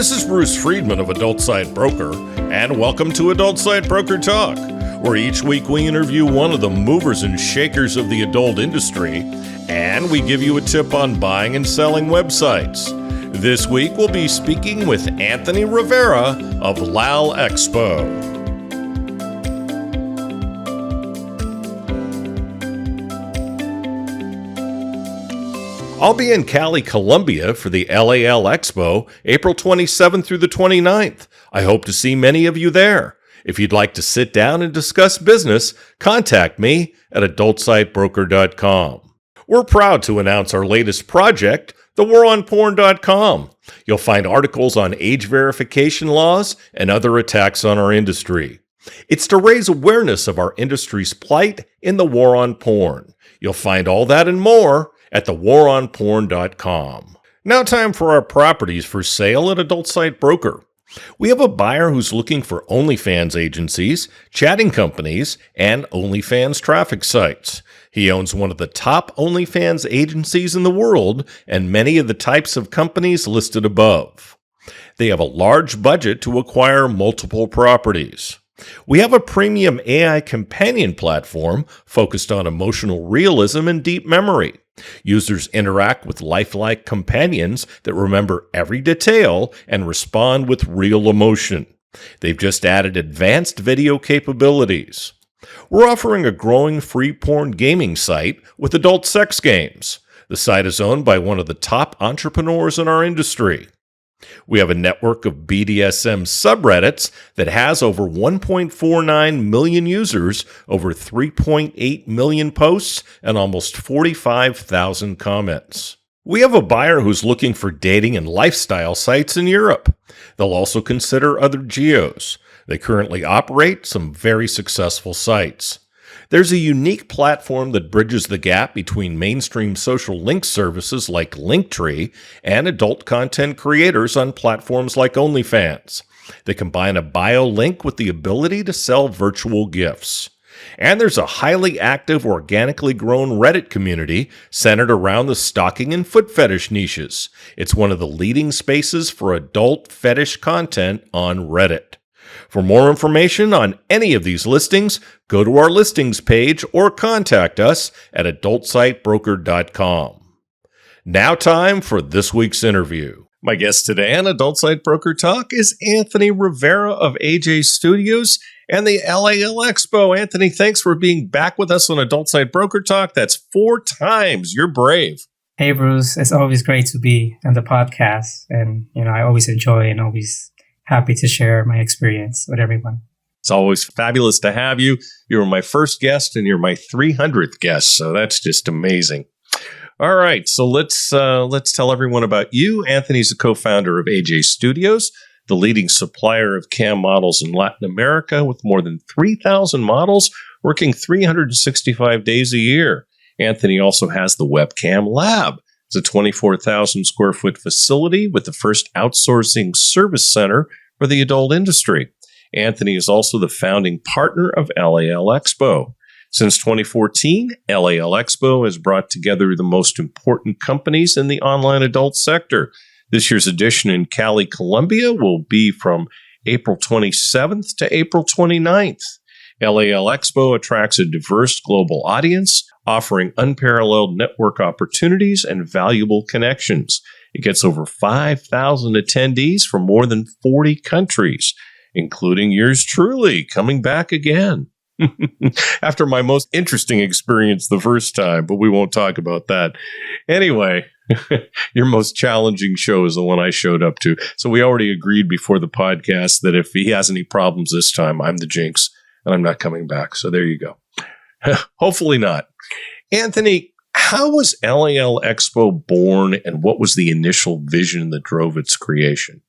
This is Bruce Friedman of Adult Site Broker, and welcome to Adult Site Broker Talk, where each week we interview one of the movers and shakers of the adult industry, and we give you a tip on buying and selling websites. This week we'll be speaking with Anthony Rivera of LAL Expo. I'll be in Cali, Colombia for the LAL Expo, April 27th through the 29th. I hope to see many of you there. If you'd like to sit down and discuss business, contact me at adultsitebroker.com. We're proud to announce our latest project, thewaronporn.com. You'll find articles on age verification laws and other attacks on our industry. It's to raise awareness of our industry's plight in the war on porn. You'll find all that and more at thewaronporn.com. Now time for our properties for sale at Adult Site Broker. We have a buyer who's looking for OnlyFans agencies, chatting companies, and OnlyFans traffic sites. He owns one of the top OnlyFans agencies in the world and many of the types of companies listed above. They have a large budget to acquire multiple properties. We have a premium AI companion platform focused on emotional realism and deep memory. Users interact with lifelike companions that remember every detail and respond with real emotion. They've just added advanced video capabilities. We're offering a growing free porn gaming site with adult sex games. The site is owned by one of the top entrepreneurs in our industry. We have a network of BDSM subreddits that has over 1.49 million users, over 3.8 million posts, and almost 45,000 comments. We have a buyer who's looking for dating and lifestyle sites in Europe. They'll also consider other geos. They currently operate some very successful sites. There's a unique platform that bridges the gap between mainstream social link services like Linktree and adult content creators on platforms like OnlyFans. They combine a bio link with the ability to sell virtual gifts. And there's a highly active, organically grown Reddit community centered around the stalking and foot fetish niches. It's one of the leading spaces for adult fetish content on Reddit. For more information on any of these listings, go to our listings page or contact us at adultsitebroker.com. Now time for this week's interview. My guest today on Adult Site Broker Talk is Anthony Rivera of AJ Studios and the LAL Expo. Anthony, thanks for being back with us on Adult Site Broker Talk. That's 4 times. You're brave. Hey, Bruce. It's always great to be on the podcast. And, I always enjoy and always happy to share my experience with everyone. It's always fabulous to have you. You were my first guest and you're my 300th guest, so that's just amazing. All right, so let's tell everyone about you. Anthony's a co-founder of AJ Studios, the leading supplier of cam models in Latin America with more than 3,000 models working 365 days a year. Anthony also has the Webcam Lab. It's a 24,000 square foot facility with the first outsourcing service center for the adult industry. Anthony is also the founding partner of LAL Expo. Since 2014, LAL Expo has brought together the most important companies in the online adult sector. This year's edition in Cali, Colombia will be from April 27th to April 29th. LAL Expo attracts a diverse global audience, offering unparalleled network opportunities and valuable connections. It gets over 5,000 attendees from more than 40 countries, including yours truly, coming back again. After my most interesting experience the first time, but we won't talk about that. Anyway, your most challenging show is the one I showed up to. So we already agreed before the podcast that if he has any problems this time, I'm the jinx and I'm not coming back. So there you go. Hopefully not. Anthony, how was LAL Expo born and what was the initial vision that drove its creation?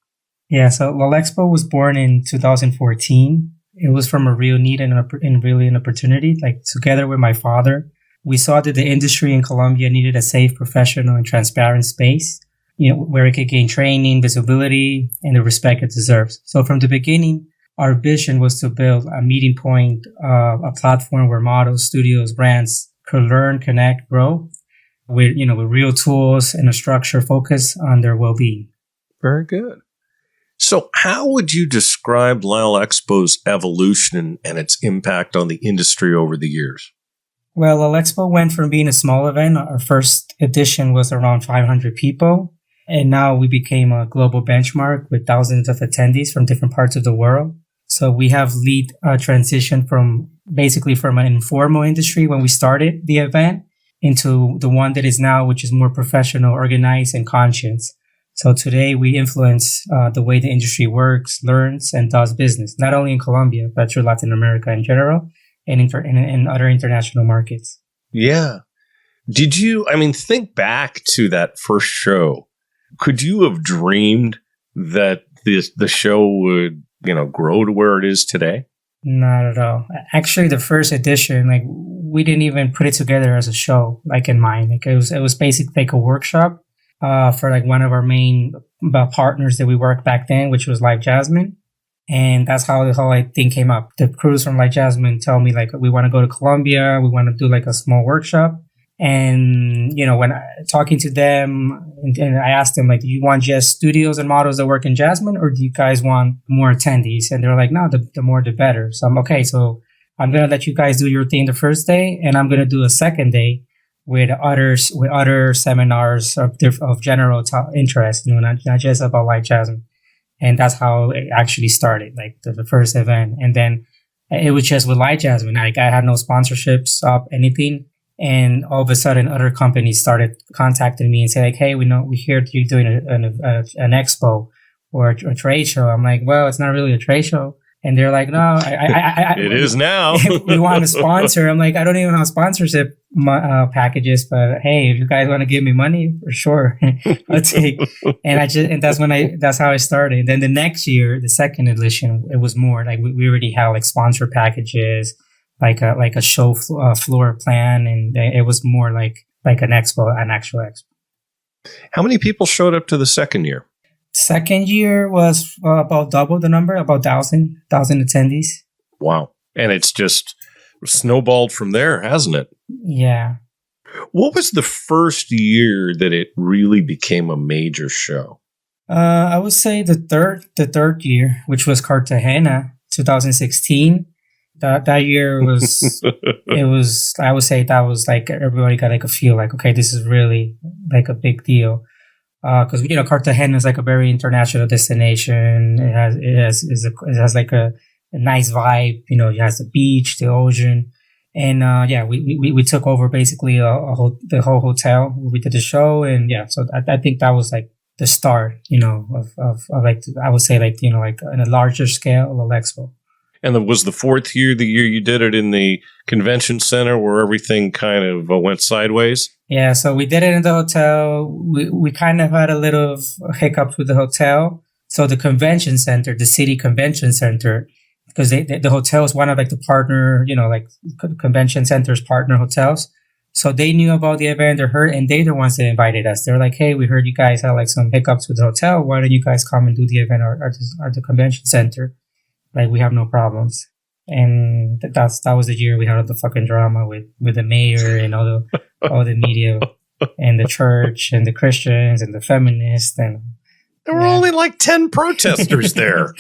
Yeah, so LALEXPO was born in 2014. It was from a real need and really an opportunity. Like, together with my father, we saw that the industry in Colombia needed a safe, professional, and transparent space, where it could gain training, visibility, and the respect it deserves. So from the beginning, our vision was to build a meeting point, a platform where models, studios, brands could learn, connect, grow with real tools and a structure focused on their well-being. Very good. So how would you describe LAL Expo's evolution and its impact on the industry over the years? Well, LALEXPO went from being a small event. Our first edition was around 500 people. And now we became a global benchmark with thousands of attendees from different parts of the world. So we have lead transition from an informal industry when we started the event into the one that is now, which is more professional, organized, and conscious. So today we influence the way the industry works, learns, and does business, not only in Colombia, but through Latin America in general and in other international markets. Yeah. Did you, think back to that first show. Could you have dreamed that the show would, grow to where it is today? Not at all. Actually, the first edition, we didn't even put it together as a show, in mind. It was basically a workshop for one of our main partners that we worked back then, which was Live Jasmine. And that's how the whole thing came up. The crews from Live Jasmine tell me we want to go to Colombia. We want to do a small workshop. And, when talking to them, and I asked them, do you want just studios and models that work in Jasmine, or do you guys want more attendees? And they're like, no, the more the better. So I'm okay. So I'm going to let you guys do your thing the first day, and I'm going to do a second day with other seminars of general interest, not just about Live Jasmine. And that's how it actually started, the first event. And then it was just with Live Jasmine. I had no sponsorships up, anything. And all of a sudden, other companies started contacting me and say, hey, we hear you're doing an expo or a trade show. I'm like, well, it's not really a trade show. And they're like, no, it is now. We want to sponsor. I'm like, I don't even have sponsorship packages, but hey, if you guys want to give me money, for sure, I'll take. And that's how I started. Then the next year, the second edition, it was more we already had sponsor packages, like a show floor plan, and it was more like an expo, an actual expo. How many people showed up to the second year? Second year was about double the number, about 1,000 attendees. Wow. And it's just snowballed from there, hasn't it? Yeah. What was the first year that it really became a major show? I would say the third year, which was Cartagena, 2016. That year was, I would say that was everybody got a feel okay, this is really a big deal. Because Cartagena is a very international destination. It has a nice vibe. It has the beach, the ocean, and we took over basically the whole hotel. We did the show, and so I think that was the start. Of I would say on a larger scale of LALEXPO. And was the fourth year the year you did it in the convention center where everything kind of went sideways? Yeah, so we did it in the hotel. We kind of had a little hiccups with the hotel. So the convention center, the city convention center, because the hotel is one of the partner, convention center's partner hotels. So they knew about the event, they heard, and they're the ones that invited us. They're like, hey, we heard you guys had some hiccups with the hotel. Why don't you guys come and do the event at the convention center? We have no problems. And that was the year we had all the fucking drama with the mayor and all the media and the church and the Christians and the feminists. And there were only 10 protesters there.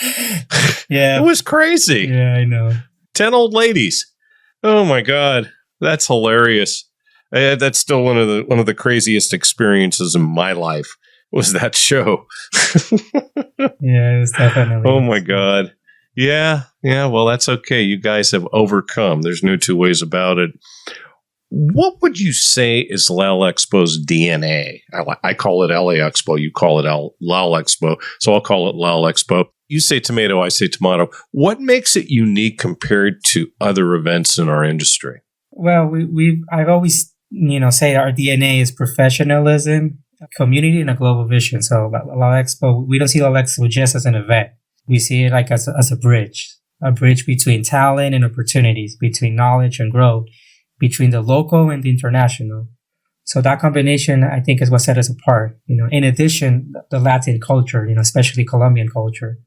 Yeah. It was crazy. Yeah, I know. 10 old ladies. Oh my God. That's hilarious. That's still one of the craziest experiences in my life was that show. Yeah, it was definitely. Oh my God. Yeah. Well, that's okay. You guys have overcome. There's no two ways about it. What would you say is LALEXPO's DNA? I call it LA Expo. You call it LAL Expo. So I'll call it LAL Expo. You say tomato, I say tomato. What makes it unique compared to other events in our industry? Well, I've always, say our DNA is professionalism, community, and a global vision. So LAL Expo, we don't see LAL Expo just as an event. We see it as a bridge between talent and opportunities, between knowledge and growth, between the local and the international. So that combination, I think, is what set us apart. In addition, the Latin culture, especially Colombian culture,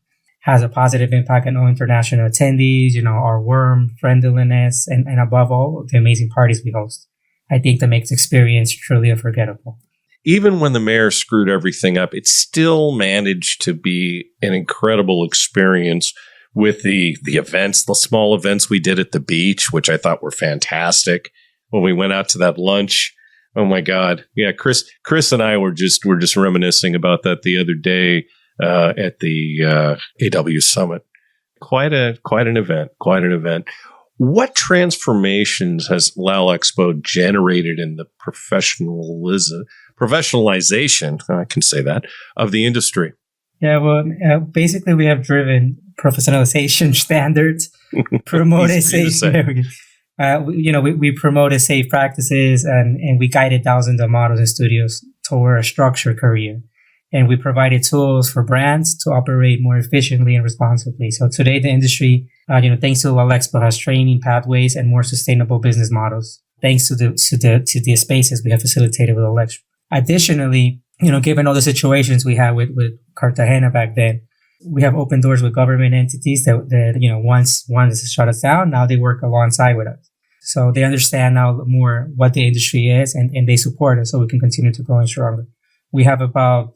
has a positive impact on all international attendees, our warm friendliness, and above all, the amazing parties we host. I think that makes the experience truly unforgettable. even when the mayor screwed everything up, it still managed to be an incredible experience with the events, the small events we did at the beach, which I thought were fantastic. When we went out to that lunch, oh my God, yeah, Chris and I were just reminiscing about that the other day at the AW Summit. Quite an event. What transformations has LALEXPO generated in the professionalization, I can say that, of the industry? Yeah, well, basically we have driven professionalization standards, promoted safe, we promoted safe practices, and we guided thousands of models and studios toward a structured career. And we provided tools for brands to operate more efficiently and responsibly. So today, the industry, thanks to LALEXPO, has training pathways and more sustainable business models, thanks to the spaces we have facilitated with LALEXPO. Additionally, given all the situations we had with Cartagena back then, we have opened doors with government entities that once shut us down, now they work alongside with us. So they understand now more what the industry is, and they support us so we can continue to grow and stronger. We have about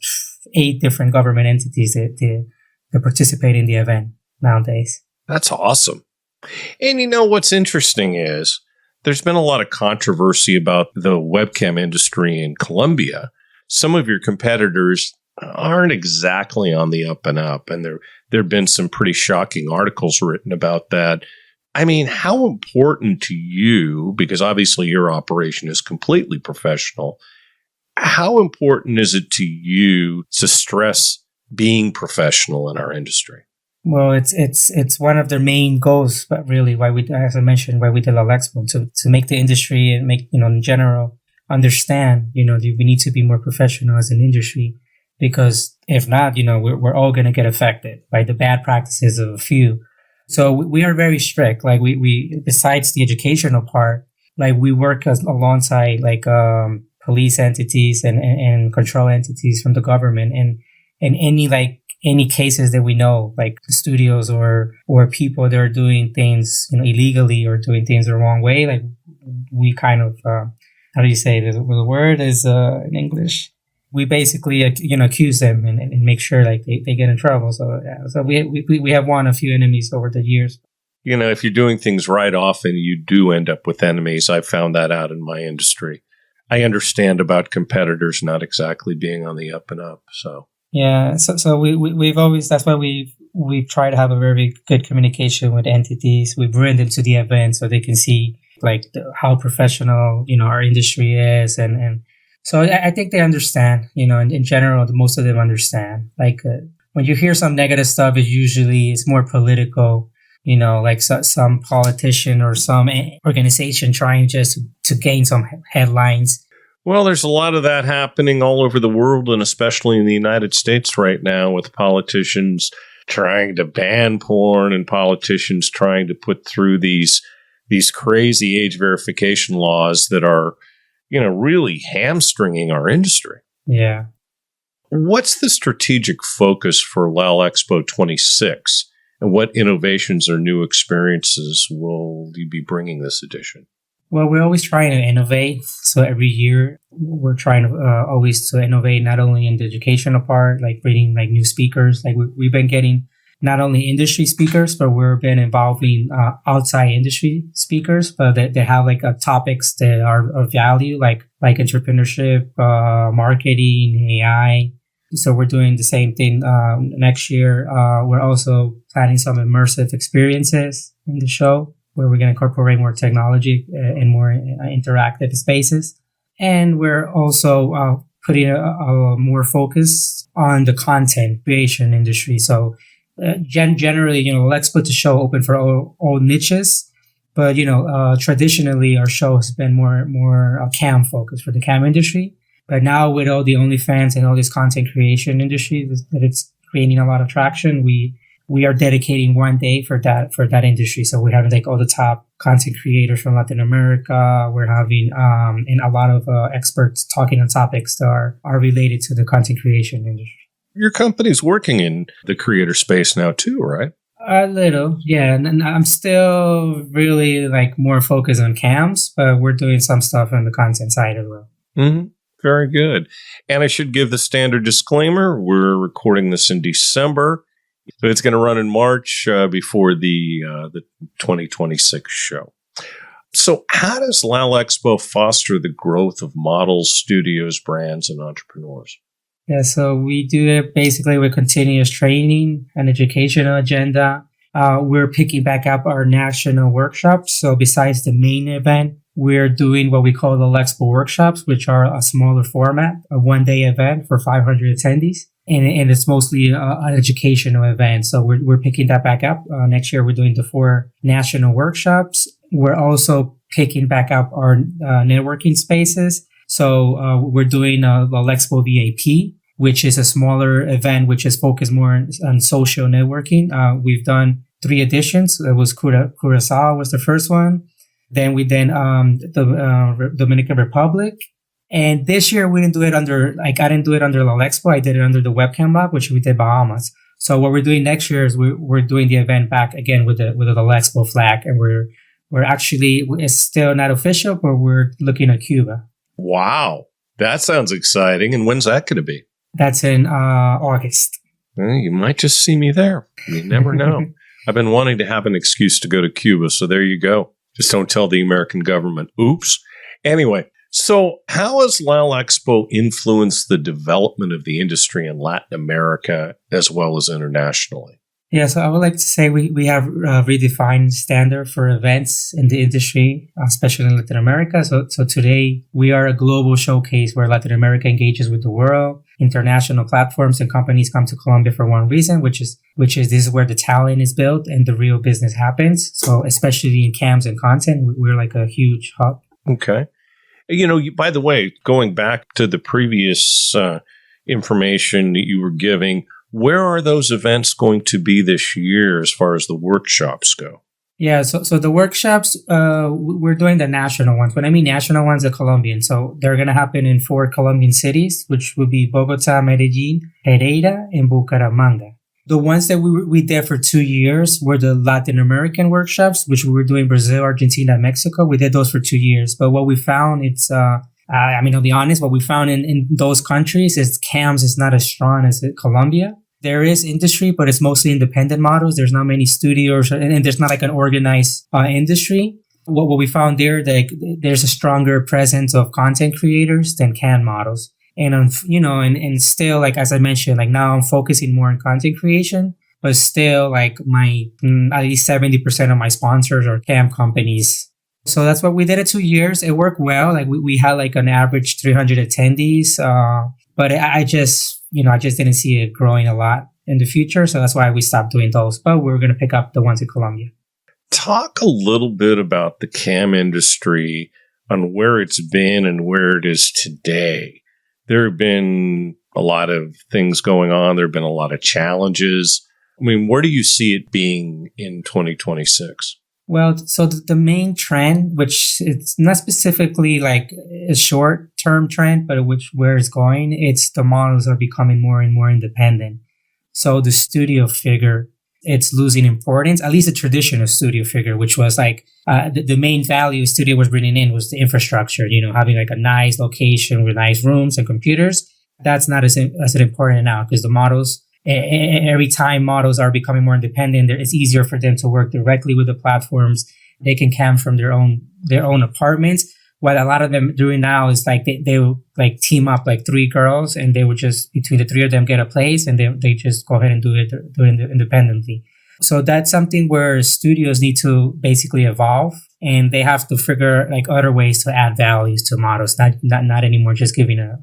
8 different government entities that participate in the event nowadays. That's awesome. And what's interesting is there's been a lot of controversy about the webcam industry in Colombia. Some of your competitors aren't exactly on the up and up, and there have been some pretty shocking articles written about that. I mean, how important to you, because obviously your operation is completely professional, how important is it to you to stress being professional in our industry? Well, it's one of their main goals, but really as I mentioned, why we did LALEXPO, to make the industry and make, in general, understand, we need to be more professional as an industry, because if not, we're all going to get affected by the bad practices of a few. So we are very strict. Like we besides the educational part, like we work alongside police entities and control entities from the government, and any cases that we know, like studios or people that are doing things illegally or doing things the wrong way, like we kind of how do you say it? The word is in English. We basically accuse them and make sure like they get in trouble. So we have won a few enemies over the years. If you're doing things right, often you do end up with enemies. I've found that out in my industry. I understand about competitors not exactly being on the up and up. So yeah, so we've always, that's why we've tried to have a very good communication with entities. We bring them to the event so they can see how professional our industry is, and so I think they understand. In general, most of them understand. When you hear some negative stuff, it's more political. Some politician or some organization trying just to gain some headlines. Well, there's a lot of that happening all over the world, and especially in the United States right now, with politicians trying to ban porn and politicians trying to put through these crazy age verification laws that are, really hamstringing our industry. Yeah. What's the strategic focus for LALEXPO 26? And what innovations or new experiences will you be bringing this edition? Well, we're always trying to innovate. So every year we're trying to always to innovate, not only in the educational part, like bringing new speakers. We've been getting not only industry speakers, but we've been involving outside industry speakers, but they have topics that are of value, like entrepreneurship, marketing, AI. So we're doing the same thing next year. We're also planning some immersive experiences in the show, where we're going to incorporate more technology and more interactive spaces. And we're also putting a more focus on the content creation industry. So generally, let's put the show open for all niches. But, traditionally, our show has been more cam focused for the cam industry. But now with all the OnlyFans and all this content creation industry, that it's gaining a lot of traction, we are dedicating one day for that industry. So we're having all the top content creators from Latin America. We're having and a lot of experts talking on topics that are related to the content creation industry. Your company's working in the creator space now too, right? A little, yeah. And I'm still really more focused on cams, but we're doing some stuff on the content side as well. Mm-hmm. Very good. And I should give the standard disclaimer. We're recording this in December, so it's going to run in March before the 2026 show. So how does LALEXPO foster the growth of models, studios, brands, and entrepreneurs? Yeah, so we do it basically with continuous training and educational agenda. We're picking back up our national workshops. So besides the main event, we're doing what we call the LALEXPO workshops, which are a smaller format, a one-day event for 500 attendees. And it's mostly an educational event. So we're picking that back up. Next year, we're doing the 4 national workshops. We're also picking back up our networking spaces. So we're doing the LALEXPO VIP, which is a smaller event, which is focused more on social networking. We've done 3 editions. It was Curacao was the first one. Then the Dominican Republic. And this year we didn't do it I didn't do it under LALEXPO. I did it under the Webcam lab, which we did Bahamas. So what we're doing next year is we're doing the event back again with the LALEXPO flag. And we're actually, it's still not official, but we're looking at Cuba. Wow. That sounds exciting. And when's that going to be? That's in August. Well, you might just see me there. You never know. I've been wanting to have an excuse to go to Cuba, so there you go. Just don't tell the American government. Oops. Anyway, so how has LALEXPO influenced the development of the industry in Latin America as well as internationally? Yeah, so I would like to say we have redefined standard for events in the industry, especially in Latin America. So today we are a global showcase where Latin America engages with the world. International platforms and companies come to Colombia for one reason, which is this is where the talent is built and the real business happens. So especially in cams and content, we're like a huge hub. Okay. By the way, going back to the previous information that you were giving, where are those events going to be this year as far as the workshops go? Yeah, so the workshops, we're doing the national ones. When I mean national ones, the Colombian. So they're going to happen in 4 Colombian cities, which will be Bogota, Medellin, Pereira, and Bucaramanga. The ones that we did for 2 years were the Latin American workshops, which we were doing Brazil, Argentina, and Mexico. We did those for 2 years. But what we found, I'll be honest, what we found in those countries is CAMS is not as strong as Colombia. There is industry, but it's mostly independent models. There's not many studios, and there's not like an organized industry. What we found there, there's a stronger presence of content creators than CAN models. And, and still, like, as I mentioned, like now I'm focusing more on content creation, but still like at least 70% of my sponsors are CAM companies. So that's what we did at 2 years. It worked well. Like we had like an average 300 attendees. But I just didn't see it growing a lot in the future. So that's why we stopped doing those. But we're going to pick up the ones in Colombia. Talk a little bit about the CAM industry on where it's been and where it is today. There have been a lot of things going on. There have been a lot of challenges. I mean, where do you see it being in 2026? Well, so the main trend, which it's not specifically like a short-term trend, but where it's going, it's the models are becoming more and more independent. So the studio figure, it's losing importance, at least the traditional studio figure, which was like the main value studio was bringing in was the infrastructure, having like a nice location with nice rooms and computers. That's not as important now because the models, every time models are becoming more independent, it's easier for them to work directly with the platforms. They can cam from their own apartments. What a lot of them doing now is like they will like team up like 3 girls and they would just between the 3 of them get a place and they just go ahead and do it independently. So that's something where studios need to basically evolve and they have to figure like other ways to add values to models, not anymore just giving a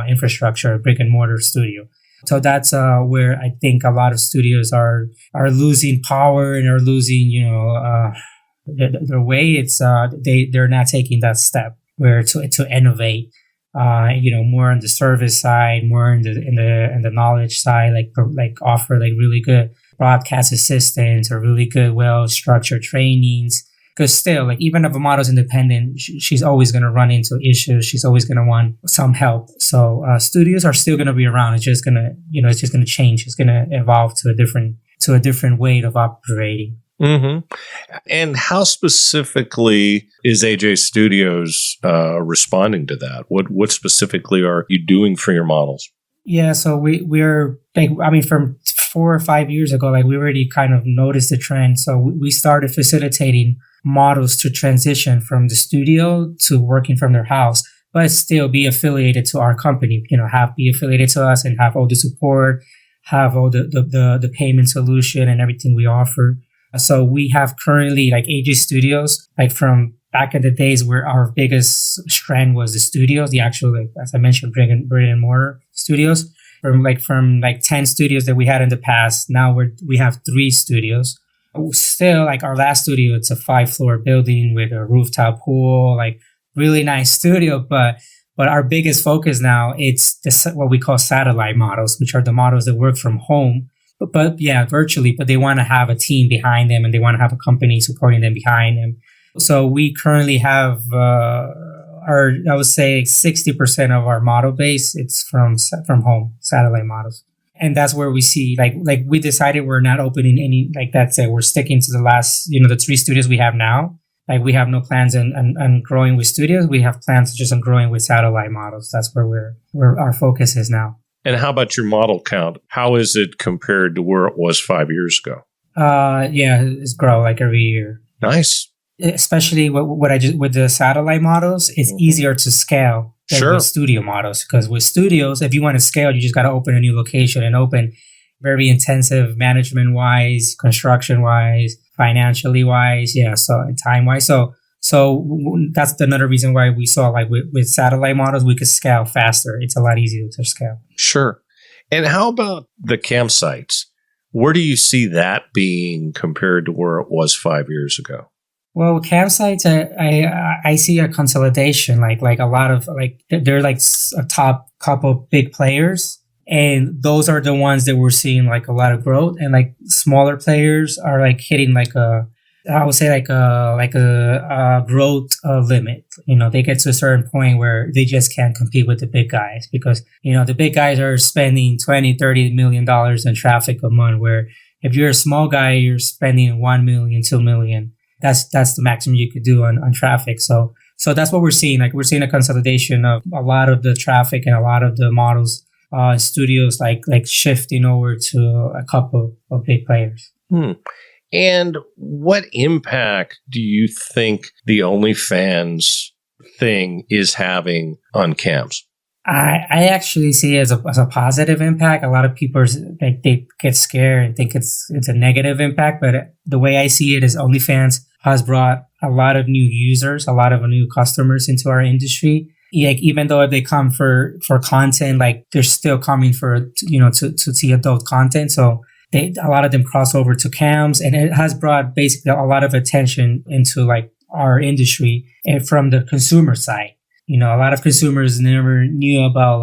infrastructure, a brick and mortar studio. So that's where I think a lot of studios are losing power and are losing, their way. It's they're not taking that step where to innovate, more on the service side, more in the knowledge side, like offer like really good broadcast assistance or really good, well structured trainings. Because still, like even if a model's independent, she's always going to run into issues. She's always going to want some help. So studios are still going to be around. It's just going to, change. It's going to evolve to a different way of operating. hmm And how specifically is AJ Studios responding to that? What specifically are you doing for your models? Yeah, so we're like, I mean, from 4 or 5 years ago, like we already kind of noticed the trend. So we started facilitating models to transition from the studio to working from their house, but still be affiliated to our company. Be affiliated to us and have all the support, have all the payment solution and everything we offer. So we have currently like AJ Studios, like from back in the days where our biggest strength was the studios, the actual, like, as I mentioned, brick and mortar studios. From 10 studios that we had in the past, now we have 3 studios. Still, like our last studio, it's a 5-floor building with a rooftop pool, like really nice studio. But our biggest focus now, it's what we call satellite models, which are the models that work from home, but yeah, virtually. But they want to have a team behind them, and they want to have a company supporting them behind them. So we currently have I would say 60% of our model base, it's from home satellite models. And that's where we see like we decided we're not opening any, like that's it. We're sticking to the last, the 3 studios we have now. Like we have no plans on growing with studios. We have plans just on growing with satellite models. That's where our focus is now. And how about your model count? How is it compared to where it was 5 years ago? Yeah, it's grow like every year. Nice. Especially with the satellite models, it's easier to scale than with studio models. Because with studios, if you want to scale, you just got to open a new location and open very intensive management wise, construction wise, financially wise, so time wise. So that's another reason why we saw like with satellite models, we could scale faster. It's a lot easier to scale. Sure. And how about the campsites? Where do you see that being compared to where it was 5 years ago? Well, campsites, I see a consolidation, like a lot of they're like a top couple big players, and those are the ones that we're seeing like a lot of growth, and like smaller players are like hitting I would say like a growth limit. They get to a certain point where they just can't compete with the big guys because the big guys are spending $20-30 million in traffic a month, where if you're a small guy, you're spending 1 million, 2 million. That's the maximum you could do on traffic. So that's what we're seeing. Like we're seeing a consolidation of a lot of the traffic and a lot of the models, studios like shifting over to a couple of big players. And what impact do you think the OnlyFans thing is having on camps? I actually see it as a positive impact. A lot of people they get scared and think it's a negative impact, but the way I see it is OnlyFans has brought a lot of new users, a lot of new customers into our industry. Like even though if they come for content, like they're still coming for to see adult content. So a lot of them cross over to cams, and it has brought basically a lot of attention into like our industry and from the consumer side. A lot of consumers never knew about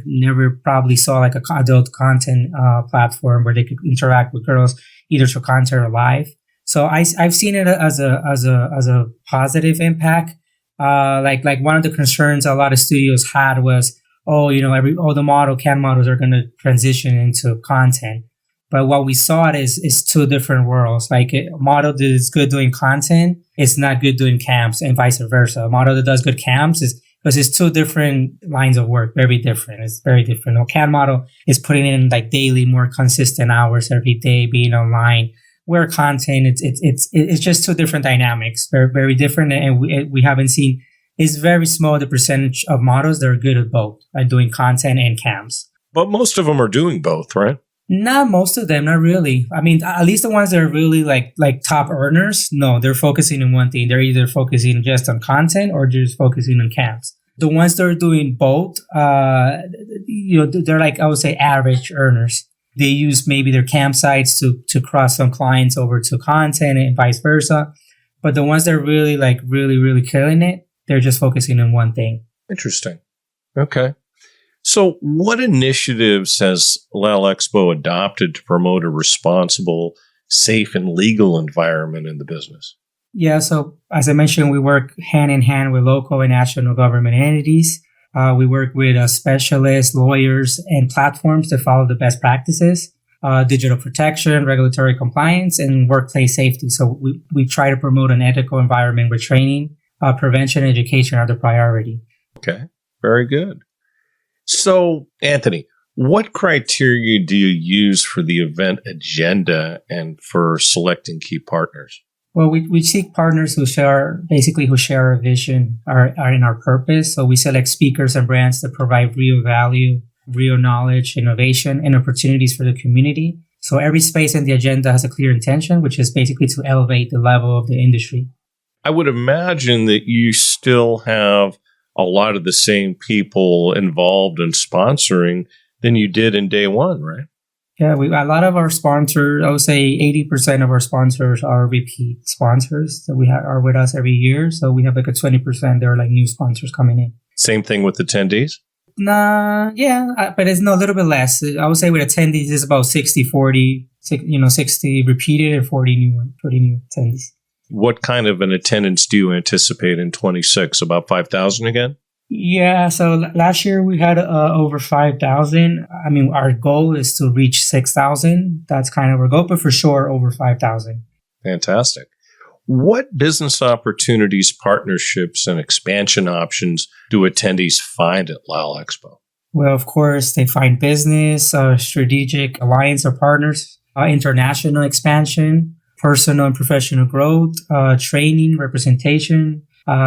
never probably saw like a adult content platform where they could interact with girls either through content or live. So I've seen it as a positive impact. Like one of the concerns a lot of studios had was, all the cam models are going to transition into content. But what we saw is 2 different worlds. Like a model that is good doing content is not good doing cams, and vice versa. A model that does good cams is because it's 2 different lines of work, very different. It's very different. A cam model is putting in like daily, more consistent hours every day, being online. Where content, it's just 2 different dynamics, very very different, and we haven't seen. It's very small the percentage of models that are good at both, at doing content and cams. But most of them are doing both, right? Not most of them, not really. I mean, at least the ones that are really like top earners, no, they're focusing on one thing. They're either focusing just on content or just focusing on cams. The ones that are doing both, they're like, I would say, average earners. They use maybe their campsites to cross some clients over to content and vice versa. But the ones that are really really killing it, they're just focusing on one thing. Interesting. Okay. So what initiatives has LALEXPO adopted to promote a responsible, safe, and legal environment in the business? Yeah, so as I mentioned, we work hand in hand with local and national government entities. We work with specialists, lawyers, and platforms to follow the best practices. digital protection, regulatory compliance, and workplace safety. So we try to promote an ethical environment where training, prevention, and education are the priority. Okay, very good. So, Anthony, what criteria do you use for the event agenda and for selecting key partners? Well, we seek partners who share our vision, are in our purpose. So we select speakers and brands that provide real value, real knowledge, innovation, and opportunities for the community. So every space in the agenda has a clear intention, which is basically to elevate the level of the industry. I would imagine that you still have a lot of the same people involved in sponsoring than you did in day one, right? Yeah, a lot of our sponsors, I would say 80% of our sponsors are repeat sponsors that are with us every year. So we have like a 20%, they're like new sponsors coming in. Same thing with attendees? Nah, yeah, but it's a little bit less. I would say with attendees, it's about 60-40, 60 repeated and 40 new attendees. What kind of an attendance do you anticipate in 26? About 5,000 again? Yeah, so last year we had over 5,000. I mean, our goal is to reach 6,000. That's kind of our goal, but for sure over 5,000. Fantastic. What business opportunities, partnerships, and expansion options do attendees find at LALEXPO? Well, of course, they find business, strategic alliance or partners, international expansion, personal and professional growth, training, representation.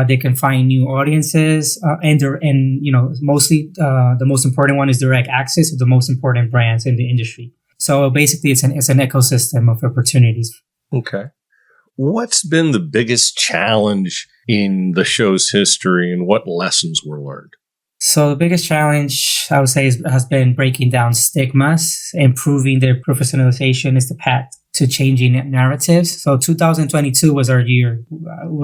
They can find new audiences, mostly the most important one is direct access to the most important brands in the industry. So basically, it's an ecosystem of opportunities. Okay. What's been the biggest challenge in the show's history, and what lessons were learned? So the biggest challenge, I would say, has been breaking down stigmas. Improving their professionalization is the path to changing narratives. So 2022 was our year,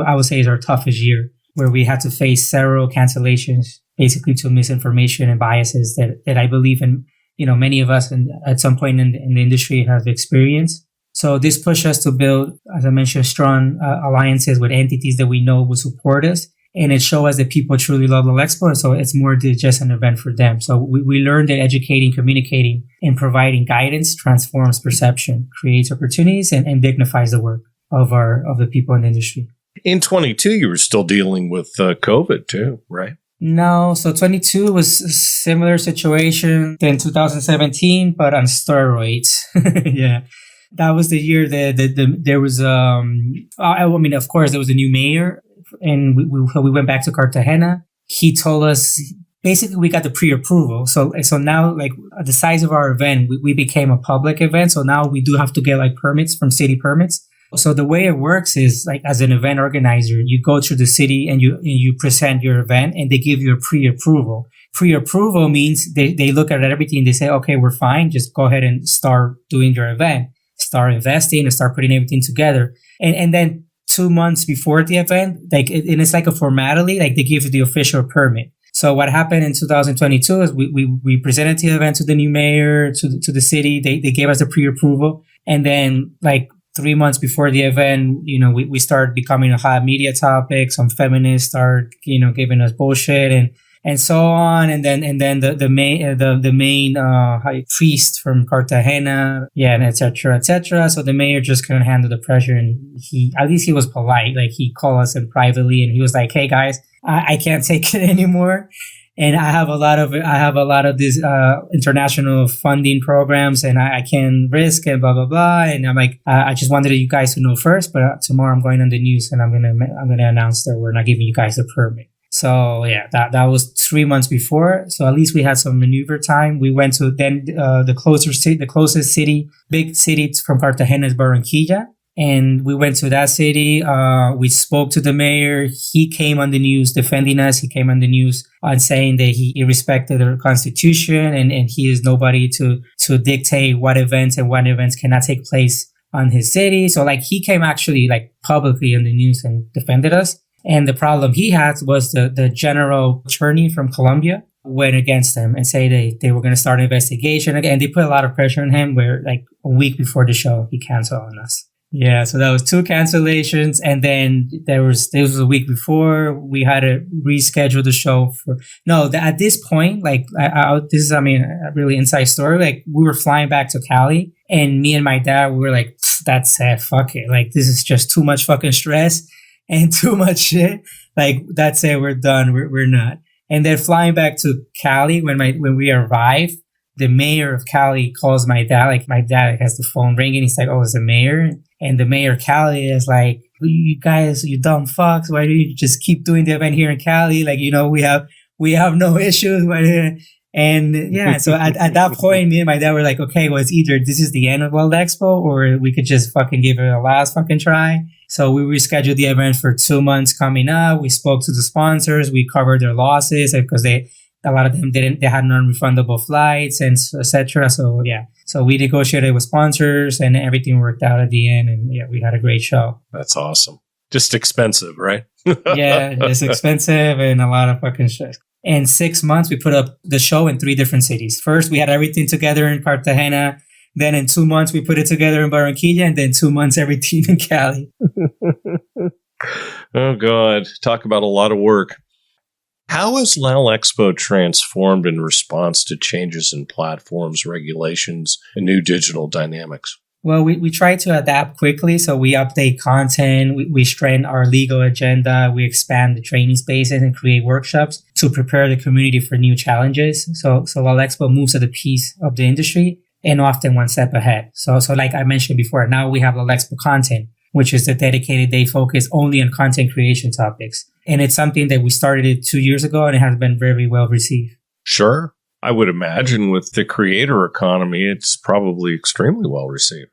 I would say is our toughest year, where we had to face several cancellations, basically to misinformation and biases that I believe in, many of us at some point in the industry have experienced. So this pushed us to build, as I mentioned, strong alliances with entities that we know will support us. And it showed us that people truly love LALEXPO. So it's more than just an event for them. So we learned that educating, communicating, and providing guidance transforms perception, creates opportunities, and dignifies the work of the people in the industry. In 22, you were still dealing with COVID too, right? No, so 22 was a similar situation than 2017, but on steroids. Yeah. That was the year that there was, of course, there was a new mayor. And we went back to Cartagena. He told us, basically, we got the pre-approval. So now, like, the size of our event, we became a public event. So now we do have to get like permits from city permits. So the way it works is, like, as an event organizer, you go to the city and you present your event, and they give you a pre-approval. Pre-approval means they look at everything. They say, okay, we're fine. Just go ahead and start doing your event, start investing, and start putting everything together. And then 2 months before the event, and it's like a formality, like they give you the official permit. So what happened in 2022 is we presented the event to the new mayor, to the city. They gave us the pre-approval. And then like 3 months before the event, we started becoming a hot media topic. Some feminists start, giving us bullshit and so on. And then the main priest from Cartagena, and et cetera, et cetera. So the mayor just couldn't handle the pressure, and he was polite. Like, he called us in privately, and he was like, "Hey guys, I can't take it anymore. And I have a lot of these international funding programs, and I can risk and blah blah blah." And I'm like, I just wanted you guys to know first, but tomorrow I'm going on the news and I'm gonna announce that we're not giving you guys the permit. So yeah, that was 3 months before. So at least we had some maneuver time. We went to then the closest city, big city from Cartagena is Barranquilla. And we went to that city. We spoke to the mayor. He came on the news defending us. He came on the news on saying that he respected the constitution and he is nobody to dictate what events cannot take place on his city. So like, he came actually like publicly on the news and defended us. And the problem he had was the general attorney from Colombia went against him and say they were going to start an investigation. And they put a lot of pressure on him, where like a week before the show, he canceled on us. Yeah, so that was 2 cancellations. And then this was a week before, we had to reschedule the show at this point, like, this is, a really inside story. Like, we were flying back to Cali And me and my dad, we were like, that's it, fuck it. Like, this is just too much fucking stress and too much shit. Like, that's it, we're done. We're not. And then flying back to Cali, when we arrived, the mayor of Cali calls my dad. Like, my dad has the phone ringing. He's like, oh, it's the mayor. And the mayor of Cali is like, you guys, you dumb fucks. Why do you just keep doing the event here in Cali? Like, we have no issues. And yeah, so at that point, me and my dad were like, okay, well, it's either this is the end of World Expo or we could just fucking give it a last fucking try. So we rescheduled the event for 2 months coming up. We spoke to the sponsors. We covered their losses because a lot of them they had non-refundable flights and etc. So yeah, so we negotiated with sponsors and everything worked out at the end. And yeah, we had a great show. That's awesome. Just expensive, right? Yeah, it's expensive and a lot of fucking shit. In 6 months, we put up the show in 3 different cities. First, we had everything together in Cartagena. Then in 2 months, we put it together in Barranquilla. And then 2 months, everything in Cali. Oh, God. Talk about a lot of work. How has LALEXPO transformed in response to changes in platforms, regulations, and new digital dynamics? Well, we try to adapt quickly. So we update content, we strengthen our legal agenda, we expand the training spaces and create workshops to prepare the community for new challenges. So LALEXPO moves at the pace of the industry and often one step ahead. So like I mentioned before, now we have LALEXPO content, which is a dedicated day focused only on content creation topics. And it's something that we started 2 years ago and it has been very well received. Sure. I would imagine with the creator economy, it's probably extremely well received.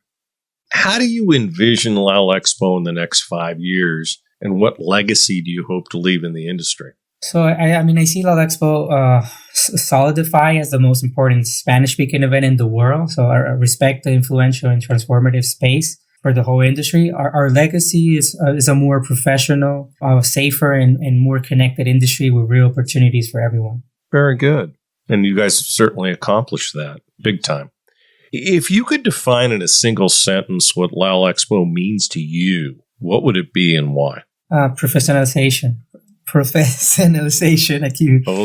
How do you envision LALEXPO in the next 5 years, and what legacy do you hope to leave in the industry? So, I see LALEXPO solidify as the most important Spanish-speaking event in the world. So I respect the influential and transformative space for the whole industry. Our legacy is a more professional, safer, and more connected industry with real opportunities for everyone. Very good. And you guys certainly accomplished that big time. If you could define in a single sentence what LALEXPO means to you, what would it be and why? Professionalization. Oh,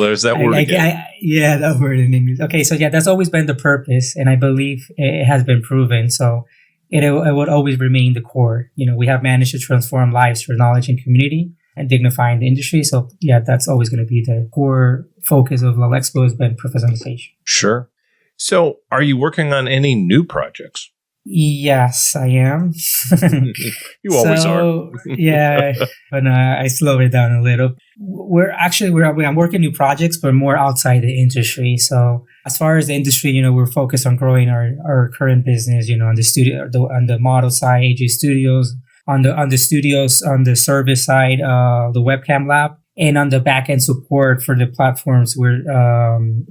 there's that word again. Yeah, that word in English. Okay, so yeah, that's always been the purpose, and I believe it has been proven. So it would always remain the core. We have managed to transform lives through knowledge and community and dignifying the industry. So yeah, that's always going to be the core focus of LALEXPO has been professionalization. Sure. So are you working on any new projects? Yes, I am. You always are. Yeah, but I slow it down a little. I'm working new projects, but more outside the industry. So as far as the industry, we're focused on growing our current business, on the studio, on the model side, AJ Studios, on the studios, on the service side, the Webcam Lab. And on the back end support for the platforms, we're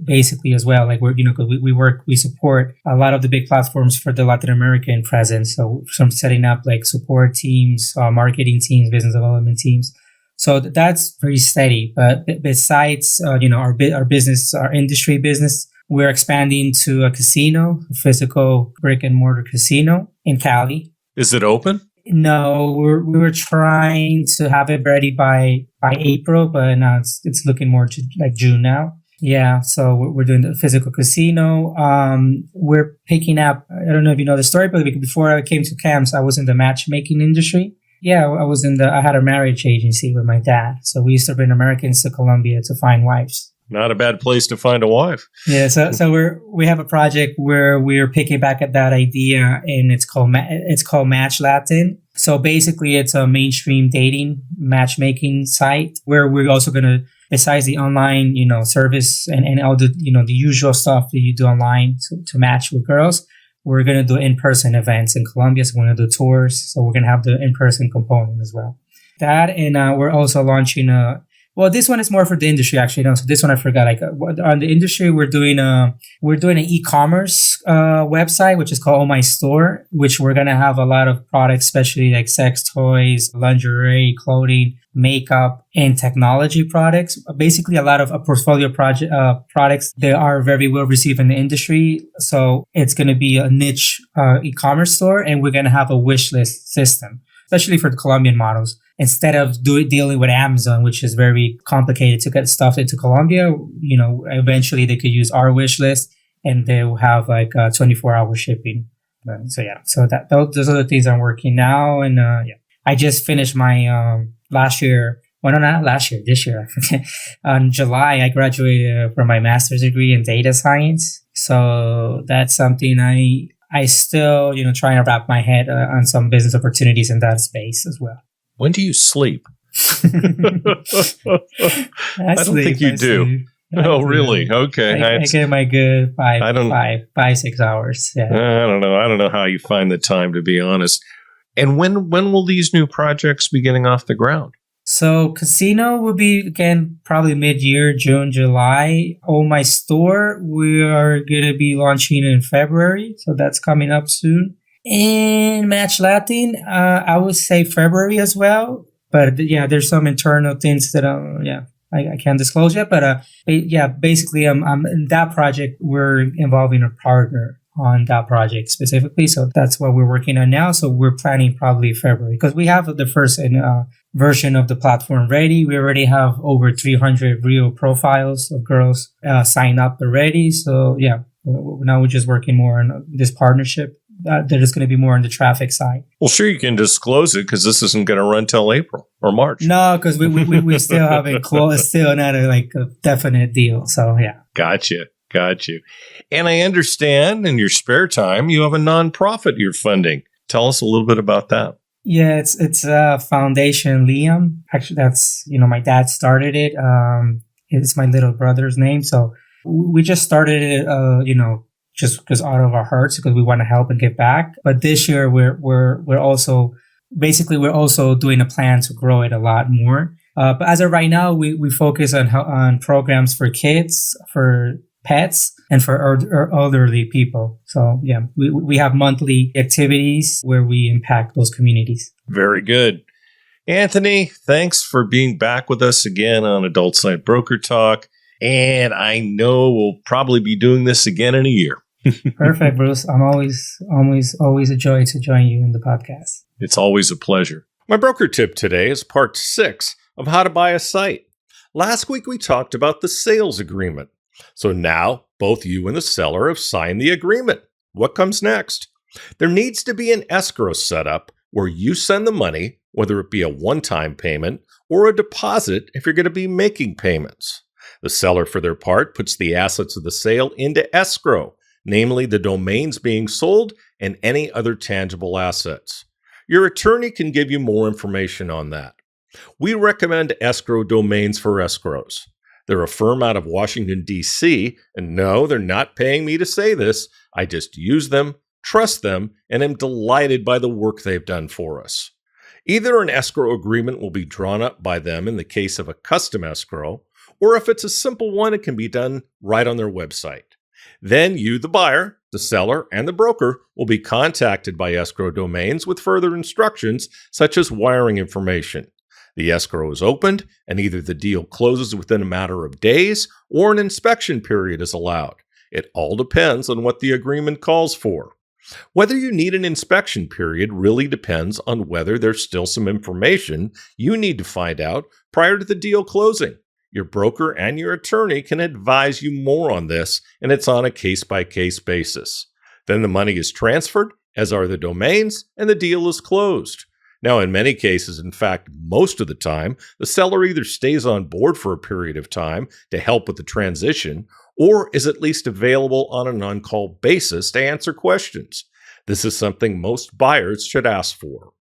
basically as well, like we support a lot of the big platforms for the Latin American presence. So from setting up like support teams, marketing teams, business development teams. So that's very steady. But besides, our business, our industry business, we're expanding to a casino, a physical brick and mortar casino in Cali. Is it open? No, we were trying to have it ready by April, but now it's looking more to like June now. Yeah, so we're doing the physical casino. We're picking up. I don't know if you know the story, but before I came to camps, I was in the matchmaking industry. Yeah, I had a marriage agency with my dad, so we used to bring Americans to Colombia to find wives. Not a bad place to find a wife. Yeah, so we have a project where we're picking back at that idea, and it's called Match Latin. So basically, it's a mainstream dating matchmaking site where we're also gonna, besides the online, service and all the the usual stuff that you do online to match with girls, we're gonna do in-person events in Colombia. So we're gonna do tours. So we're gonna have the in-person component as well. That, and we're also launching well, this one is more for the industry, actually. No, so this one I forgot. Like on the industry, we're doing an e-commerce website, which is called Oh My Store, which we're gonna have a lot of products, especially like sex toys, lingerie, clothing, makeup, and technology products. Basically, a lot of a portfolio products that are very well received in the industry. So it's gonna be a niche e-commerce store, and we're gonna have a wish list system, especially for the Colombian models. Instead of dealing with Amazon, which is very complicated to get stuff into Colombia, eventually they could use our wish list and they'll have like 24-hour shipping. Those are the things I'm working now. And I just finished my last year. Well, no, not last year, this year. On July, I graduated from my master's degree in data science. So that's something I still, trying to wrap my head on some business opportunities in that space as well. When do you sleep? I don't think you do. Oh, really? Okay. I get my good 6 hours. Yeah. I don't know. I don't know how you find the time, to be honest. And when will these new projects be getting off the ground? So casino will be, again, probably mid-year, June, July. Oh, my store, we are going to be launching in February. So that's coming up soon. And Match Latin, I would say February as well. But yeah, there's some internal things that, I can't disclose yet. But basically, I'm in that project, we're involving a partner on that project specifically. So that's what we're working on now. So we're planning probably February because we have the first version of the platform ready. We already have over 300 real profiles of girls sign up already. So yeah, now we're just working more on this partnership. That is going to be more on the traffic side. Well, sure, you can disclose it because this isn't going to run till April or March. No, because we still haven't closed. Still not a definite deal. So yeah. Got you. And I understand in your spare time, you have a nonprofit you're funding. Tell us a little bit about that. Yeah, it's Foundation Liam. Actually, that's, my dad started it. It's my little brother's name. So we just started it, just because out of our hearts, because we want to help and give back. But this year we're also doing a plan to grow it a lot more. But as of right now, we focus on programs for kids, for pets, and for elderly people. So yeah, we have monthly activities where we impact those communities. Very good. Anthony, thanks for being back with us again on Adult Side Broker Talk. And I know we'll probably be doing this again in a year. Perfect, Bruce. I'm always a joy to join you in the podcast. It's always a pleasure. My broker tip today is part 6 of how to buy a site. Last week we talked about the sales agreement. So now both you and the seller have signed the agreement. What comes next? There needs to be an escrow set up where you send the money, whether it be a one-time payment or a deposit if you're going to be making payments. The seller, for their part, puts the assets of the sale into escrow, namely the domains being sold and any other tangible assets. Your attorney can give you more information on that. We recommend escrow domains for escrows. They're a firm out of Washington, D.C., and no, they're not paying me to say this. I just use them, trust them, and am delighted by the work they've done for us. Either an escrow agreement will be drawn up by them in the case of a custom escrow, or if it's a simple one, it can be done right on their website. Then you, the buyer, the seller, and the broker will be contacted by escrow domains with further instructions, such as wiring information. The escrow is opened, and either the deal closes within a matter of days or an inspection period is allowed. It all depends on what the agreement calls for. Whether you need an inspection period really depends on whether there's still some information you need to find out prior to the deal closing. Your broker and your attorney can advise you more on this, and it's on a case-by-case basis. Then the money is transferred, as are the domains, and the deal is closed. Now, in many cases, in fact, most of the time, the seller either stays on board for a period of time to help with the transition, or is at least available on an on-call basis to answer questions. This is something most buyers should ask for.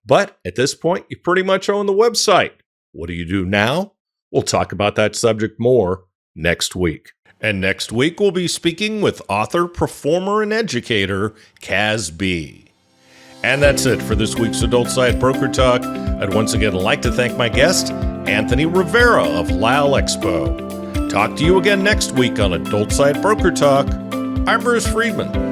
But at this point, you pretty much own the website. What do you do now? We'll talk about that subject more next week. And next week, we'll be speaking with author, performer, and educator, Kaz B. And that's it for this week's Adult Side Broker Talk. I'd once again like to thank my guest, Anthony Rivera of LAL Expo. Talk to you again next week on Adult Side Broker Talk. I'm Bruce Friedman.